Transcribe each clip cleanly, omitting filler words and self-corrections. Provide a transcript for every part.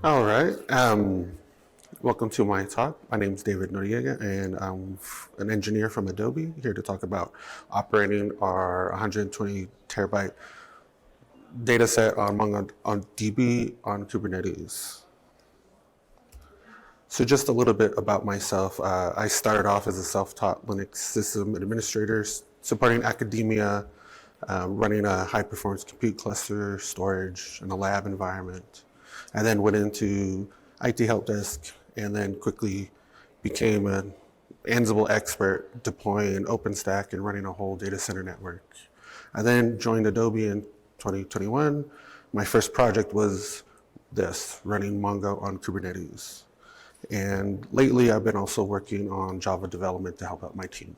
All right. Welcome to my talk. My name is David Noriega, and I'm an engineer from Adobe, here to talk about operating our 120 terabyte data set on MongoDB on Kubernetes. So just a little bit about myself. I started off as a self-taught Linux system administrator, supporting academia, running a high-performance compute cluster, storage, and a lab environment. I then went into IT help desk and then quickly became an Ansible expert deploying OpenStack and running a whole data center network. I then joined Adobe in 2021. My first project was this, running Mongo on Kubernetes. And lately, I've been also working on Java development to help out my team.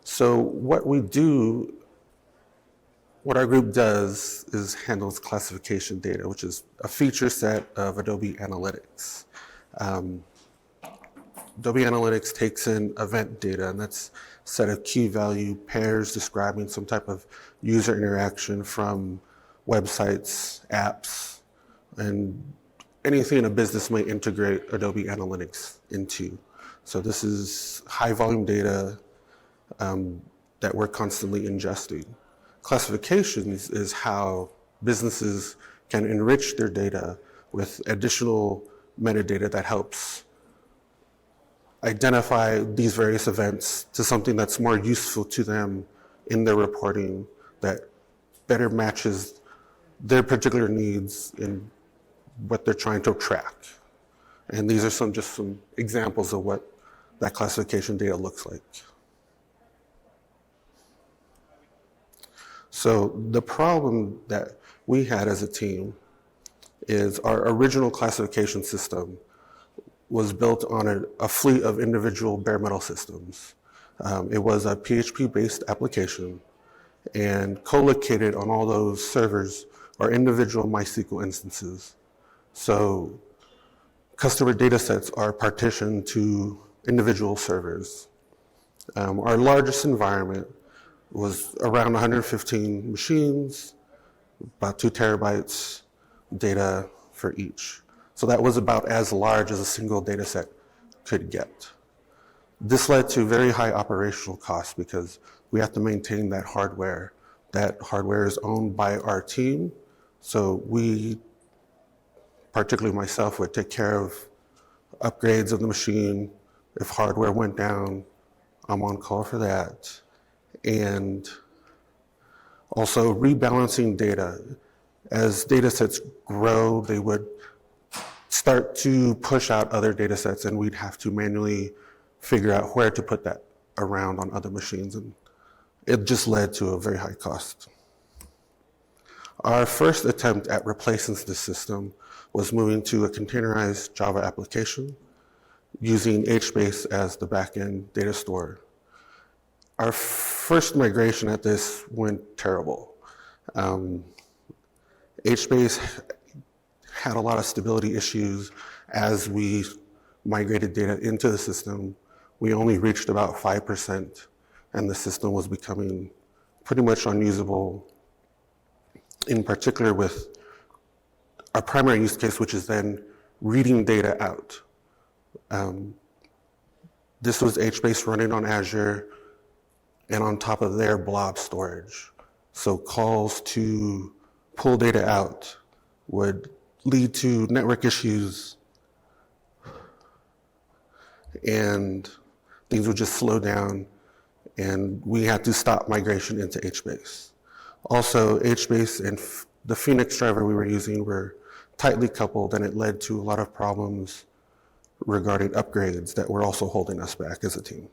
So what our group does is handles classification data, which is a feature set of Adobe Analytics. Adobe Analytics takes in event data, and that's a set of key value pairs describing some type of user interaction from websites, apps, and anything a business may integrate Adobe Analytics into. So this is high volume data that we're constantly ingesting. Classifications is how businesses can enrich their data with additional metadata that helps identify these various events to something that's more useful to them in their reporting, that better matches their particular needs in what they're trying to track. And these are just some examples of what that classification data looks like. So the problem that we had as a team is our original classification system was built on a fleet of individual bare metal systems. It was a PHP-based application, and co-located on all those servers are individual MySQL instances. So customer data sets are partitioned to individual servers. Our largest environment was around 115 machines, about 2 terabytes data for each. So that was about as large as a single data set could get. This led to very high operational costs because we have to maintain that hardware. That hardware is owned by our team, so we, particularly myself, would take care of upgrades of the machine. If hardware went down, I'm on call for that. And also rebalancing data. As data sets grow, they would start to push out other data sets, and we'd have to manually figure out where to put that around on other machines, and it just led to a very high cost. Our first attempt at replacing this system was moving to a containerized Java application using HBase as the backend data store. Our first migration at this went terrible. HBase had a lot of stability issues as we migrated data into the system. We only reached about 5%, and the system was becoming pretty much unusable, in particular with our primary use case, which is then reading data out. This was HBase running on Azure and on top of their blob storage. So calls to pull data out would lead to network issues, and things would just slow down, and we had to stop migration into HBase. Also, HBase and the Phoenix driver we were using were tightly coupled, and it led to a lot of problems regarding upgrades that were also holding us back as a team.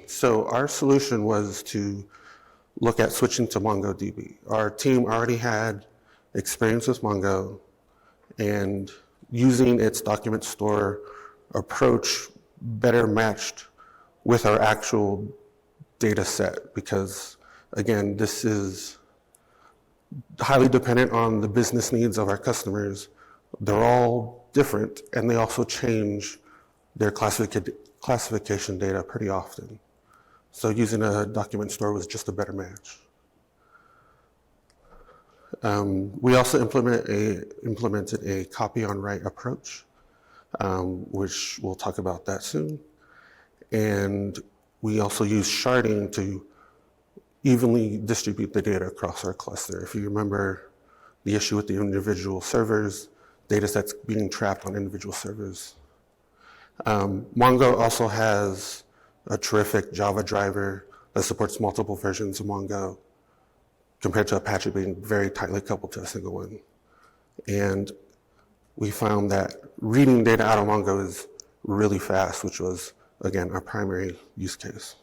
So our solution was to look at switching to MongoDB. Our team already had experience with Mongo, and using its document store approach better matched with our actual data set, because again, this is highly dependent on the business needs of our customers. They're all different, and they also change their classification data pretty often. So using a document store was just a better match. We also implemented a copy on write approach, which we'll talk about that soon. And we also use sharding to evenly distribute the data across our cluster. If you remember the issue with the individual servers, data sets being trapped on individual servers. Mongo also has a terrific Java driver that supports multiple versions of Mongo, compared to Apache being very tightly coupled to a single one. And we found that reading data out of Mongo is really fast, which was, again, our primary use case.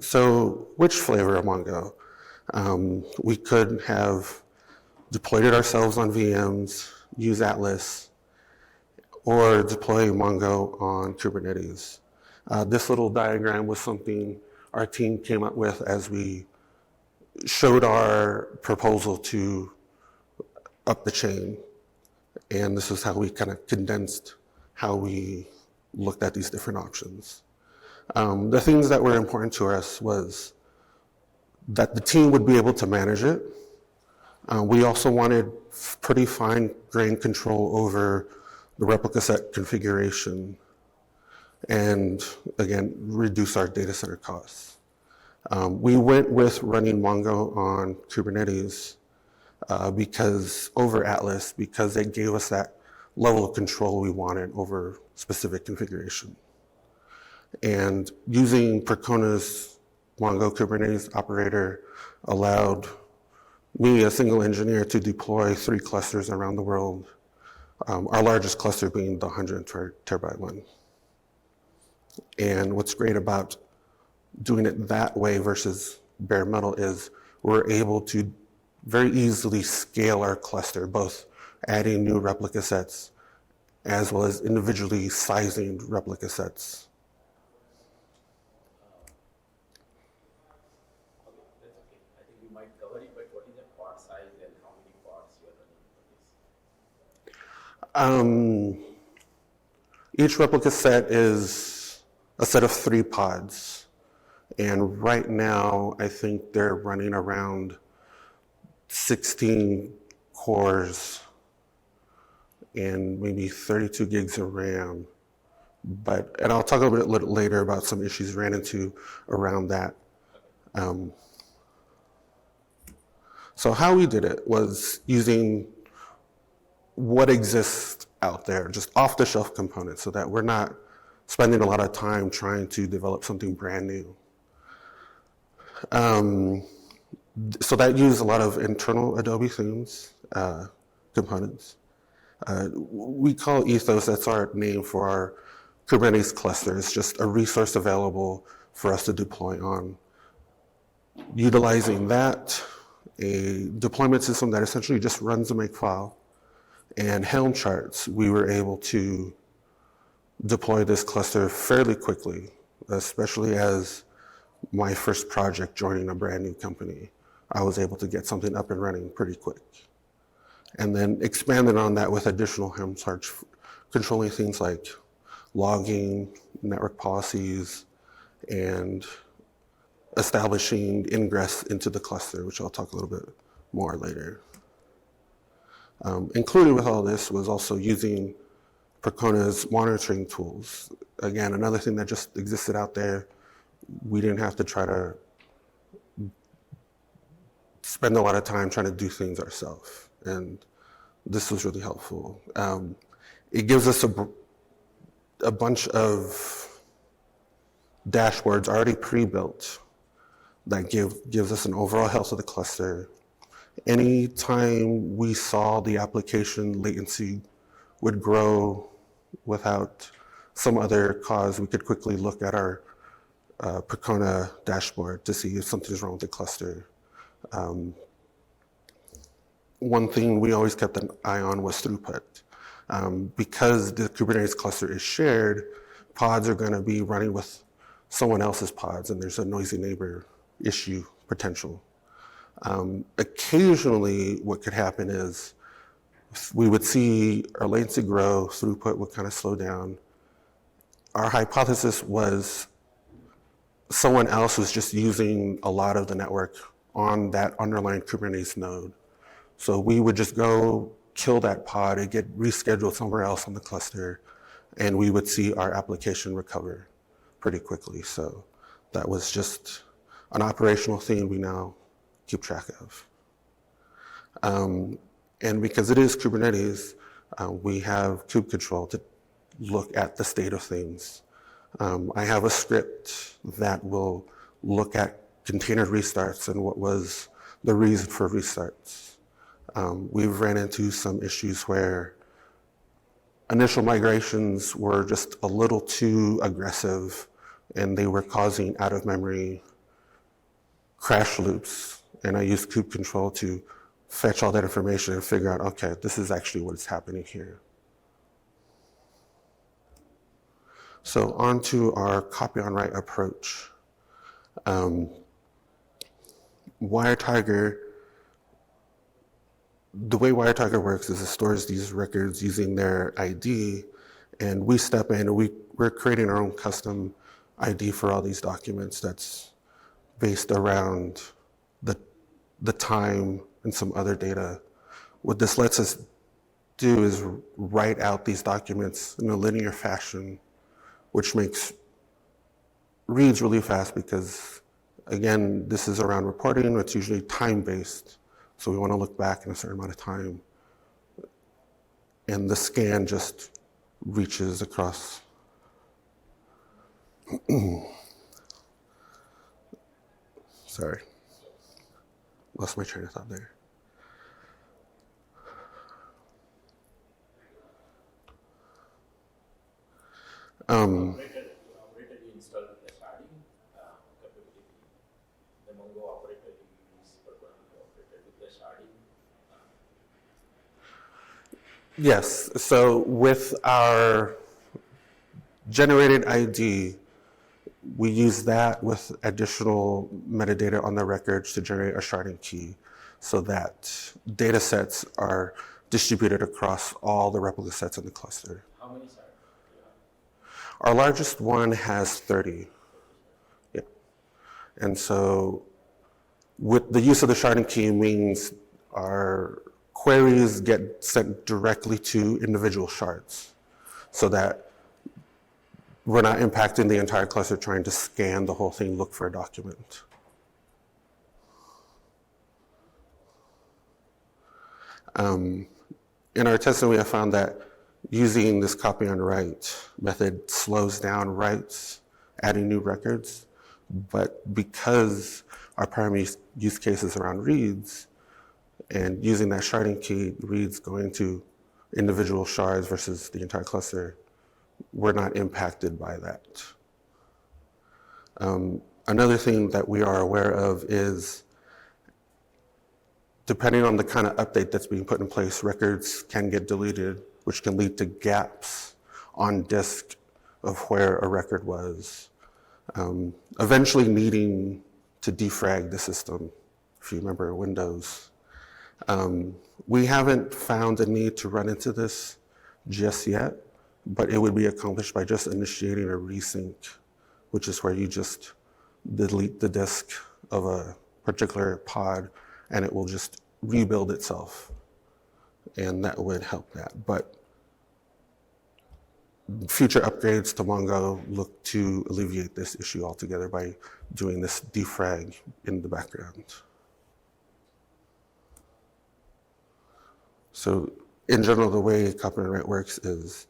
So which flavor of Mongo? We could have deployed it ourselves on VMs, use Atlas, or deploy Mongo on Kubernetes. This little diagram was something our team came up with as we showed our proposal to up the chain. And this is how we kind of condensed how we looked at these different options. The things that were important to us was that the team would be able to manage it. We also wanted pretty fine-grained control over the replica set configuration and, again, reduce our data center costs. We went with running Mongo on Kubernetes over Atlas because it gave us that level of control we wanted over specific configuration. And using Percona's Mongo Kubernetes operator allowed me, a single engineer, to deploy 3 clusters around the world, our largest cluster being the 100 terabyte one. And what's great about doing it that way versus bare metal is we're able to very easily scale our cluster, both adding new replica sets as well as individually sizing replica sets. Each replica set is a set of 3 pods. And right now, I think they're running around 16 cores and maybe 32 gigs of RAM. And I'll talk a little bit later about some issues ran into around that. So how we did it was using what exists out there, just off-the-shelf components, so that we're not spending a lot of time trying to develop something brand new. So that used a lot of internal Adobe themes, components. We call Ethos, that's our name for our Kubernetes cluster. It's just a resource available for us to deploy on. Utilizing that, a deployment system that essentially just runs a makefile, and Helm charts, we were able to deploy this cluster fairly quickly, especially as my first project joining a brand new company. I was able to get something up and running pretty quick. And then expanded on that with additional Helm charts, controlling things like logging, network policies, and establishing ingress into the cluster, which I'll talk a little bit more later. Included with all this was also using Percona's monitoring tools. Again, another thing that just existed out there. We didn't have to try to spend a lot of time trying to do things ourselves. And this was really helpful. It gives us a bunch of dashboards already pre-built that gives us an overall health of the cluster. Anytime we saw the application latency would grow without some other cause, we could quickly look at our Percona dashboard to see if something's wrong with the cluster. One thing we always kept an eye on was throughput. Because the Kubernetes cluster is shared, pods are going to be running with someone else's pods, and there's a noisy neighbor issue potential. Occasionally, what could happen is we would see our latency grow, throughput would kind of slow down. Our hypothesis was someone else was just using a lot of the network on that underlying Kubernetes node. So we would just go kill that pod and get rescheduled somewhere else on the cluster, and we would see our application recover pretty quickly. So that was just an operational thing we now keep track of. And because it is Kubernetes, we have kube control to look at the state of things. I have a script that will look at container restarts and what was the reason for restarts. We've ran into some issues where initial migrations were just a little too aggressive and they were causing out-of-memory crash loops. And I used kube control to fetch all that information and figure out, okay, this is actually what's happening here. So on to our copy on write approach. WireTiger, the way WireTiger works is it stores these records using their ID, and we step in and we're creating our own custom ID for all these documents that's based around the time and some other data. What this lets us do is write out these documents in a linear fashion, which makes reads really fast because, again, this is around reporting. It's usually time-based. So we want to look back in a certain amount of time. And the scan just reaches across. Sorry. Lost my train of thought there. Operator you installed the sharding capability. The Mongo operator you use Percona Operator with the sharding. Yes, so with our generated ID, we use that with additional metadata on the records to generate a sharding key so that data sets are distributed across all the replica sets in the cluster. How many shards? Our largest one has 30. Yeah. And so with the use of the sharding key means our queries get sent directly to individual shards so that we're not impacting the entire cluster trying to scan the whole thing, look for a document. In our testing, we have found that using this copy on write method slows down writes, adding new records. But because our primary use case is around reads, and using that sharding key, reads going to individual shards versus the entire cluster, we're not impacted by that. Another thing that we are aware of is, depending on the kind of update that's being put in place, records can get deleted, which can lead to gaps on disk of where a record was, eventually needing to defrag the system, if you remember Windows. We haven't found a need to run into this just yet, but it would be accomplished by just initiating a resync, which is where you just delete the disk of a particular pod and it will just rebuild itself. And that would help that. But future upgrades to Mongo look to alleviate this issue altogether by doing this defrag in the background. So in general, the way copy on write works is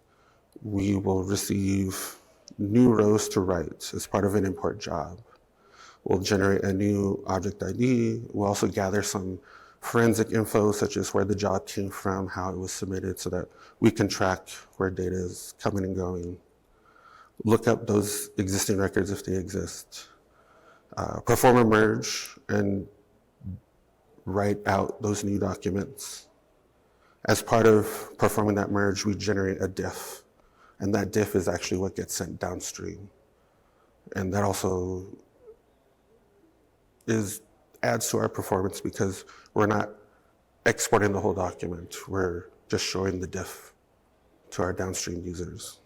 we will receive new rows to write as part of an import job. We'll generate a new object ID. We'll also gather some forensic info, such as where the job came from, how it was submitted, so that we can track where data is coming and going. Look up those existing records if they exist. Perform a merge and write out those new documents. As part of performing that merge, we generate a diff, and that diff is actually what gets sent downstream. And that also adds to our performance because we're not exporting the whole document. We're just showing the diff to our downstream users.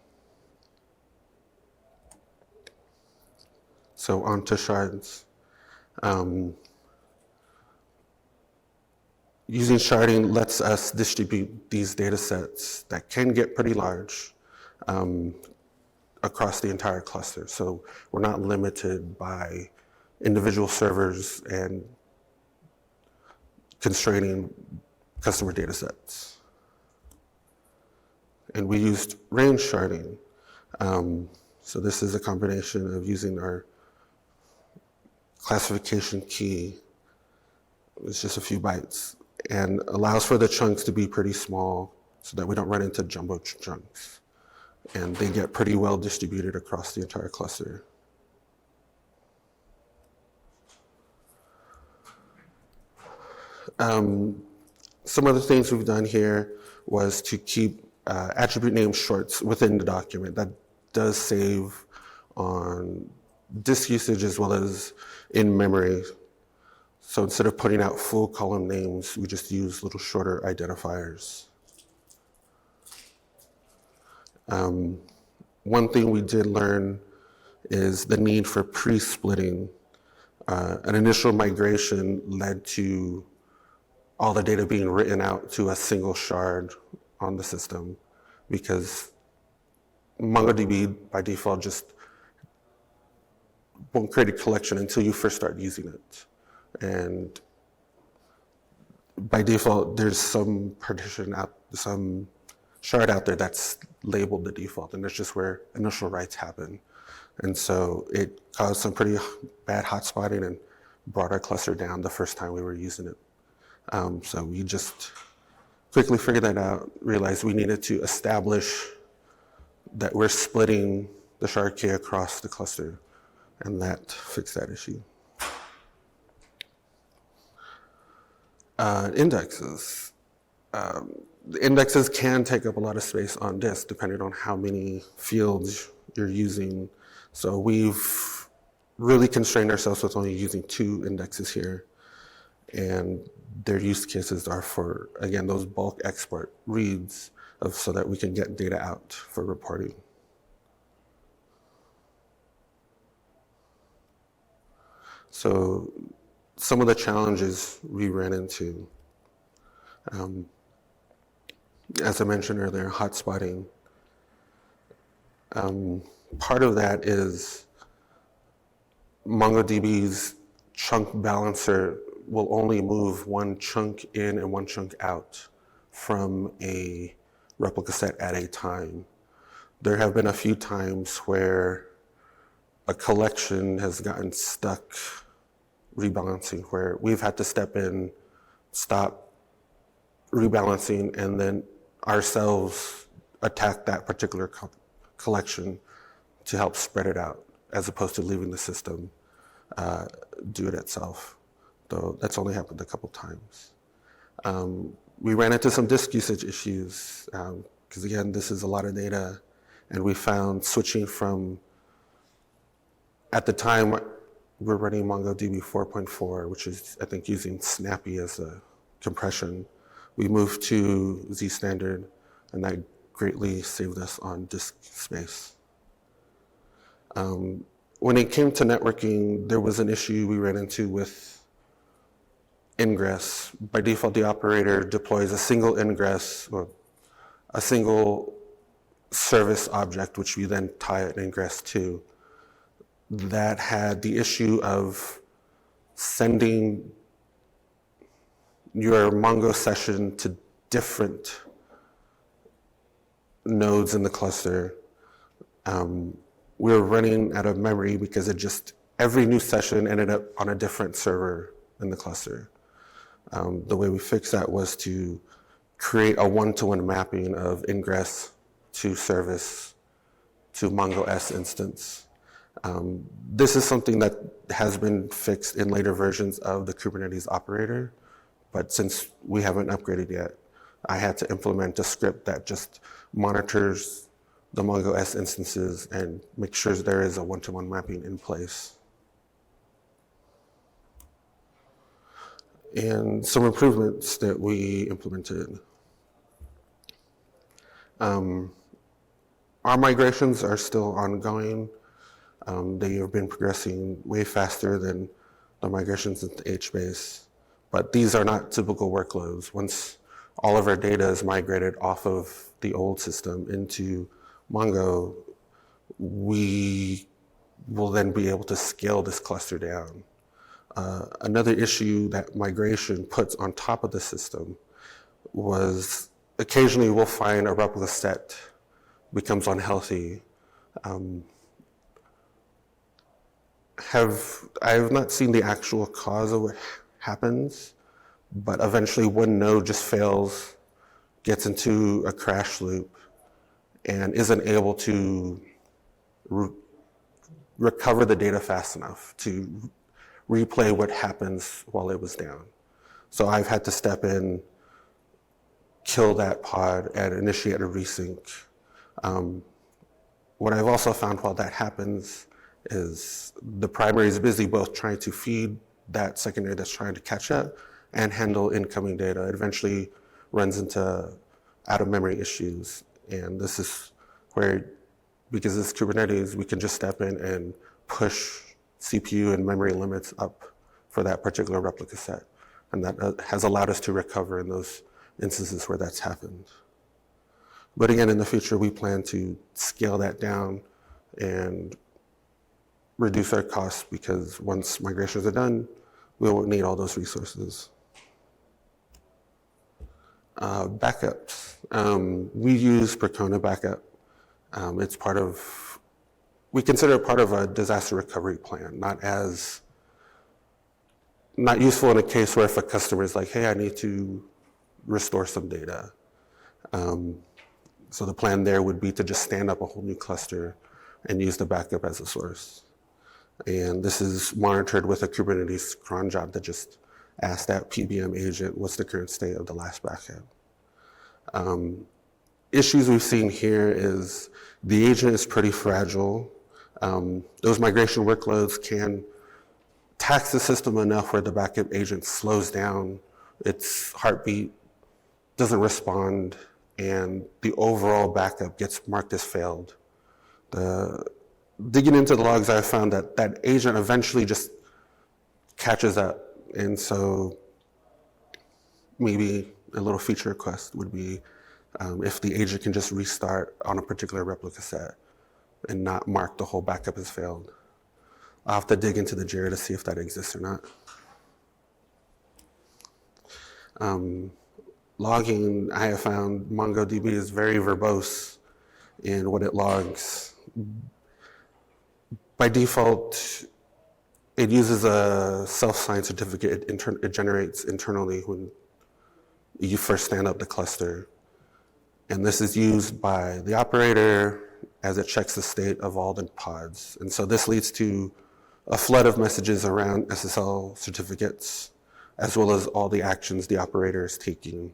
So on to shards. Using sharding lets us distribute these data sets that can get pretty large across the entire cluster. So we're not limited by individual servers and constraining customer data sets. And we used range sharding. So this is a combination of using our classification key, it's just a few bytes, and allows for the chunks to be pretty small so that we don't run into jumbo chunks. And they get pretty well distributed across the entire cluster. Some of the things we've done here was to keep attribute name shorts within the document. That does save on disk usage as well as in memory. So instead of putting out full column names, we just use little shorter identifiers. One thing we did learn is the need for pre-splitting. An initial migration led to all the data being written out to a single shard on the system because MongoDB by default just won't create a collection until you first start using it. And by default, there's some partition out, some shard out there that's labeled the default, and that's just where initial writes happen. And so it caused some pretty bad hotspotting and brought our cluster down the first time we were using it. So we just quickly figured that out, realized we needed to establish that we're splitting the shard key across the cluster, and that fixed that issue. Indexes. The indexes can take up a lot of space on disk depending on how many fields you're using. So we've really constrained ourselves with only using 2 indexes here. And their use cases are for, again, those bulk export reads so that we can get data out for reporting. So some of the challenges we ran into, as I mentioned earlier, hotspotting. Part of that is MongoDB's chunk balancer will only move one chunk in and one chunk out from a replica set at a time. There have been a few times where a collection has gotten stuck rebalancing, where we've had to step in, stop rebalancing, and then ourselves attack that particular collection to help spread it out, as opposed to leaving the system do it itself. Though that's only happened a couple times. We ran into some disk usage issues, because again, this is a lot of data, and we found switching from, at the time, we're running MongoDB 4.4, which is, I think, using Snappy as a compression. We moved to Z standard, and that greatly saved us on disk space. When it came to networking, there was an issue we ran into with ingress. By default, the operator deploys a single ingress, or a single service object, which we then tie an ingress to. That had the issue of sending your Mongo session to different nodes in the cluster. We were running out of memory because every new session ended up on a different server in the cluster. The way we fixed that was to create a one-to-one mapping of ingress to service to Mongo S instance. This is something that has been fixed in later versions of the Kubernetes operator, but since we haven't upgraded yet, I had to implement a script that just monitors the Mongo S instances and make sure there is a one-to-one mapping in place. And some improvements that we implemented. Our migrations are still ongoing. They have been progressing way faster than the migrations into HBase, But these are not typical workloads. Once all of our data is migrated off of the old system into Mongo, we will then be able to scale this cluster down. Another issue that migration puts on top of the system was occasionally we'll find a replica set becomes unhealthy. I have not seen the actual cause of what happens, but eventually one node just fails, gets into a crash loop, and isn't able to recover the data fast enough to replay what happens while it was down. So I've had to step in, kill that pod, and initiate a resync. What I've also found while that happens is the primary is busy both trying to feed that secondary that's trying to catch up and handle incoming data. It eventually runs into out-of-memory issues. And this is where, because it's Kubernetes, we can just step in and push CPU and memory limits up for that particular replica set. And that has allowed us to recover in those instances where that's happened. But again, in the future, we plan to scale that down and reduce our costs, because once migrations are done, we won't need all those resources. Backups. We use Percona backup. It's part of, we consider it part of a disaster recovery plan, not useful in a case where if a customer is like, hey, I need to restore some data. So the plan there would be to just stand up a whole new cluster and use the backup as a source. And this is monitored with a Kubernetes cron job that just asks that PBM agent, what's the current state of the last backup? Issues we've seen here is the agent is pretty fragile. Those migration workloads can tax the system enough where the backup agent slows down, its heartbeat doesn't respond, and the overall backup gets marked as failed. Digging into the logs, I found that that agent eventually just catches up. And so maybe a little feature request would be if the agent can just restart on a particular replica set and not mark the whole backup as failed. I'll have to dig into the Jira to see if that exists or not. Logging, I have found MongoDB is very verbose in what it logs. By default, it uses a self-signed certificate it generates internally when you first stand up the cluster. And this is used by the operator as it checks the state of all the pods. And so this leads to a flood of messages around SSL certificates, as well as all the actions the operator is taking.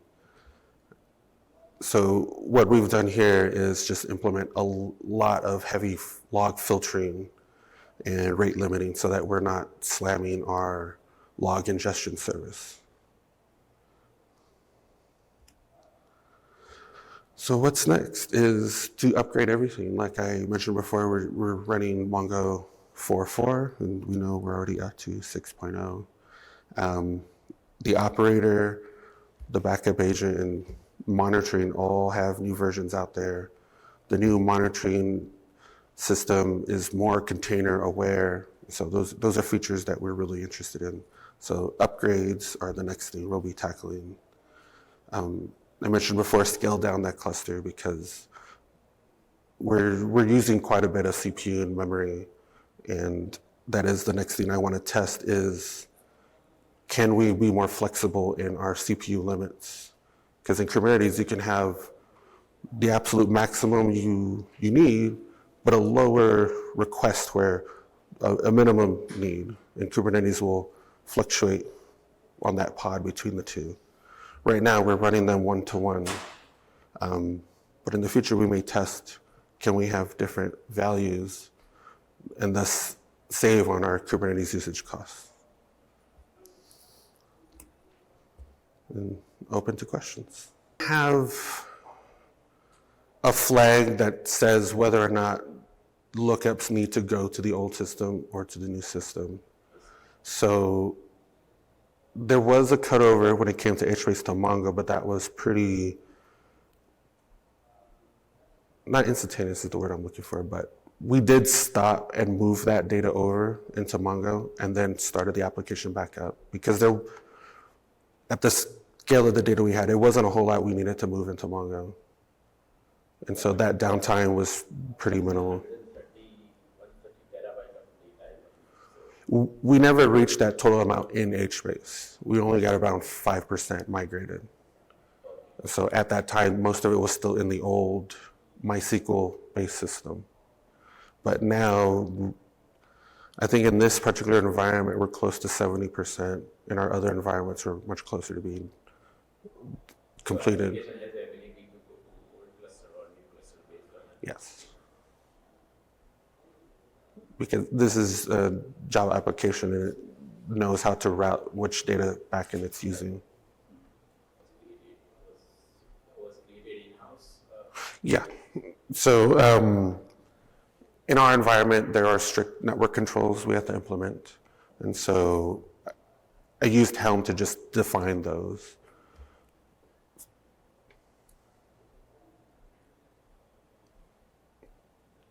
So what we've done here is just implement a lot of heavy log filtering and rate limiting so that we're not slamming our log ingestion service. So what's next is to upgrade everything. Like I mentioned before, we're running Mongo 4.4, and we know we're already up to 6.0. The operator, the backup agent, and monitoring all have new versions out there. The new monitoring system is more container aware. So those are features that we're really interested in. So upgrades are the next thing we'll be tackling. I mentioned before, scale down that cluster because we're using quite a bit of CPU and memory, and that is the next thing I want to test is, can we be more flexible in our CPU limits? Because in Kubernetes, you can have the absolute maximum you need, but a lower request where a minimum need. And Kubernetes will fluctuate on that pod between the two. Right now, we're running them one-to-one. But in the future, we may test, can we have different values and thus save on our Kubernetes usage costs? And open to questions. Have a flag that says whether or not lookups need to go to the old system or to the new system. So There was a cutover when it came to HBase to Mongo, but that was pretty, not instantaneous is the word I'm looking for, but we did stop and move that data over into Mongo and then started the application back up because there, at the scale of the data we had, it wasn't a whole lot we needed to move into Mongo. And so that downtime was pretty minimal. 130 terabyte of data. We never reached that total amount in HBase. We only got around 5% migrated. So at that time, most of it was still in the old MySQL-based system. But now, I think in this particular environment, we're close to 70%. In our other environments, we're much closer to being completed. So application has the ability to go to old cluster or new cluster based on it. Yes. Because this is a Java application and it knows how to route which data backend it's using. Was created in-house. Yeah. So in our environment, there are strict network controls we have to implement. And so I used Helm to just define those.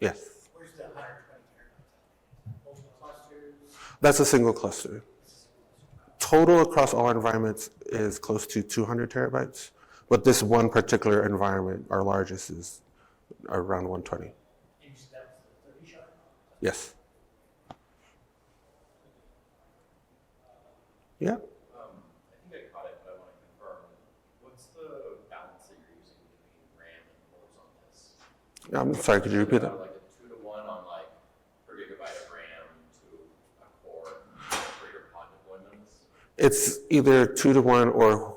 Yes. Where's the 120 terabytes? Multiple clusters? That's a single cluster. Total across all environments is close to 200 terabytes. But this one particular environment, our largest, is around 120. And you said that was the 30 shot? Yes. Yeah. I think I caught it, but I want to confirm. What's the balance that you're using between RAM and cores on this? I'm sorry, could you repeat that? Like a 2 to 1 on like per gigabyte of RAM to a core for your pod deployments? It's either 2 to 1 or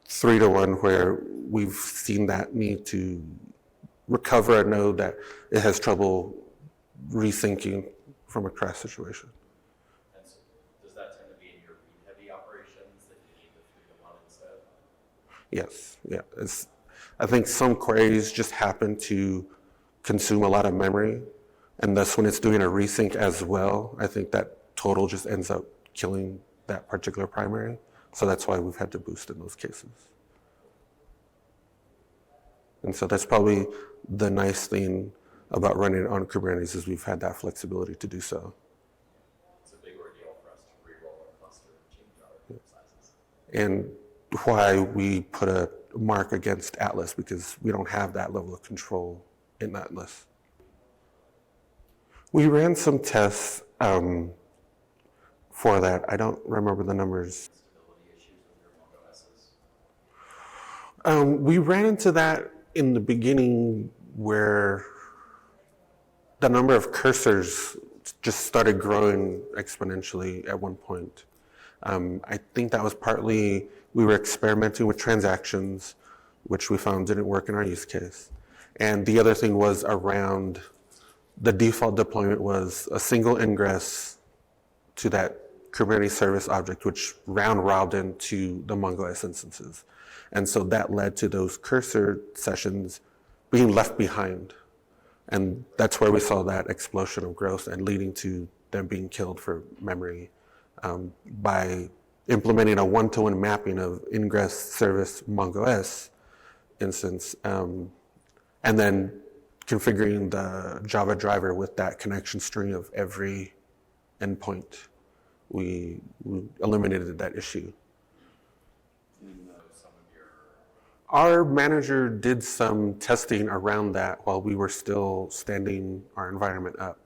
3 to 1 where we've seen that need to recover a node that it has trouble resyncing from a crash situation. And so does that tend to be in your read-heavy operations that you need the 3 to 1 instead? Yes, yeah. I think some queries just happen to consume a lot of memory, and thus when it's doing a resync as well, I think that total just ends up killing that particular primary. So that's why we've had to boost in those cases. And so that's probably the nice thing about running on Kubernetes is we've had that flexibility to do so. It's a big ordeal for us to re-roll our cluster and change our sizes. And why we put a mark against Atlas, because we don't have that level of control in Atlas. We ran some tests for that. I don't remember the numbers. Stability issues with your MongoDBs? We ran into that in the beginning where the number of cursors just started growing exponentially at one point. I think that was partly we were experimenting with transactions, which we found didn't work in our use case. And the other thing was around the default deployment was a single ingress to that Kubernetes service object, which round robin to the MongoDB instances. And so that led to those cursor sessions being left behind. And that's where we saw that explosion of growth and leading to them being killed for memory by implementing a one-to-one mapping of ingress service MongoDB instance and then configuring the Java driver with that connection string of every endpoint. We eliminated that issue. Our manager did some testing around that while we were still standing our environment up.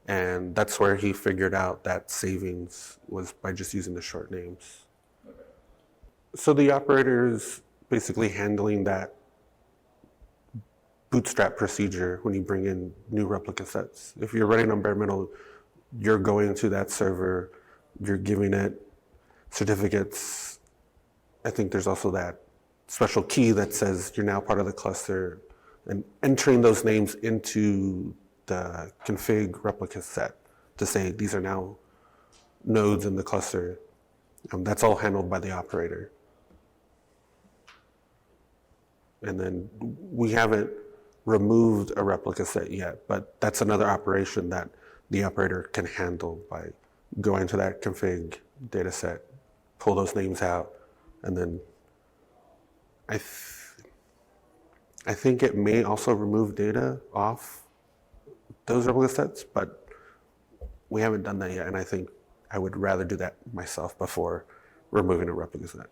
And that's where he figured out that savings was by just using the short names. Okay. So the operator is basically handling that bootstrap procedure when you bring in new replica sets. If you're running on bare metal, you're going to that server, you're giving it certificates. I think there's also that special key that says you're now part of the cluster and entering those names into the config replica set to say these are now nodes in the cluster. That's all handled by the operator. And then we haven't removed a replica set yet, but that's another operation that the operator can handle by going to that config data set pull those names out, and then I, I think it may also remove data off those replica sets, but we haven't done that yet, and I think I would rather do that myself before removing a replica set.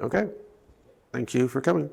Okay. Thank you for coming.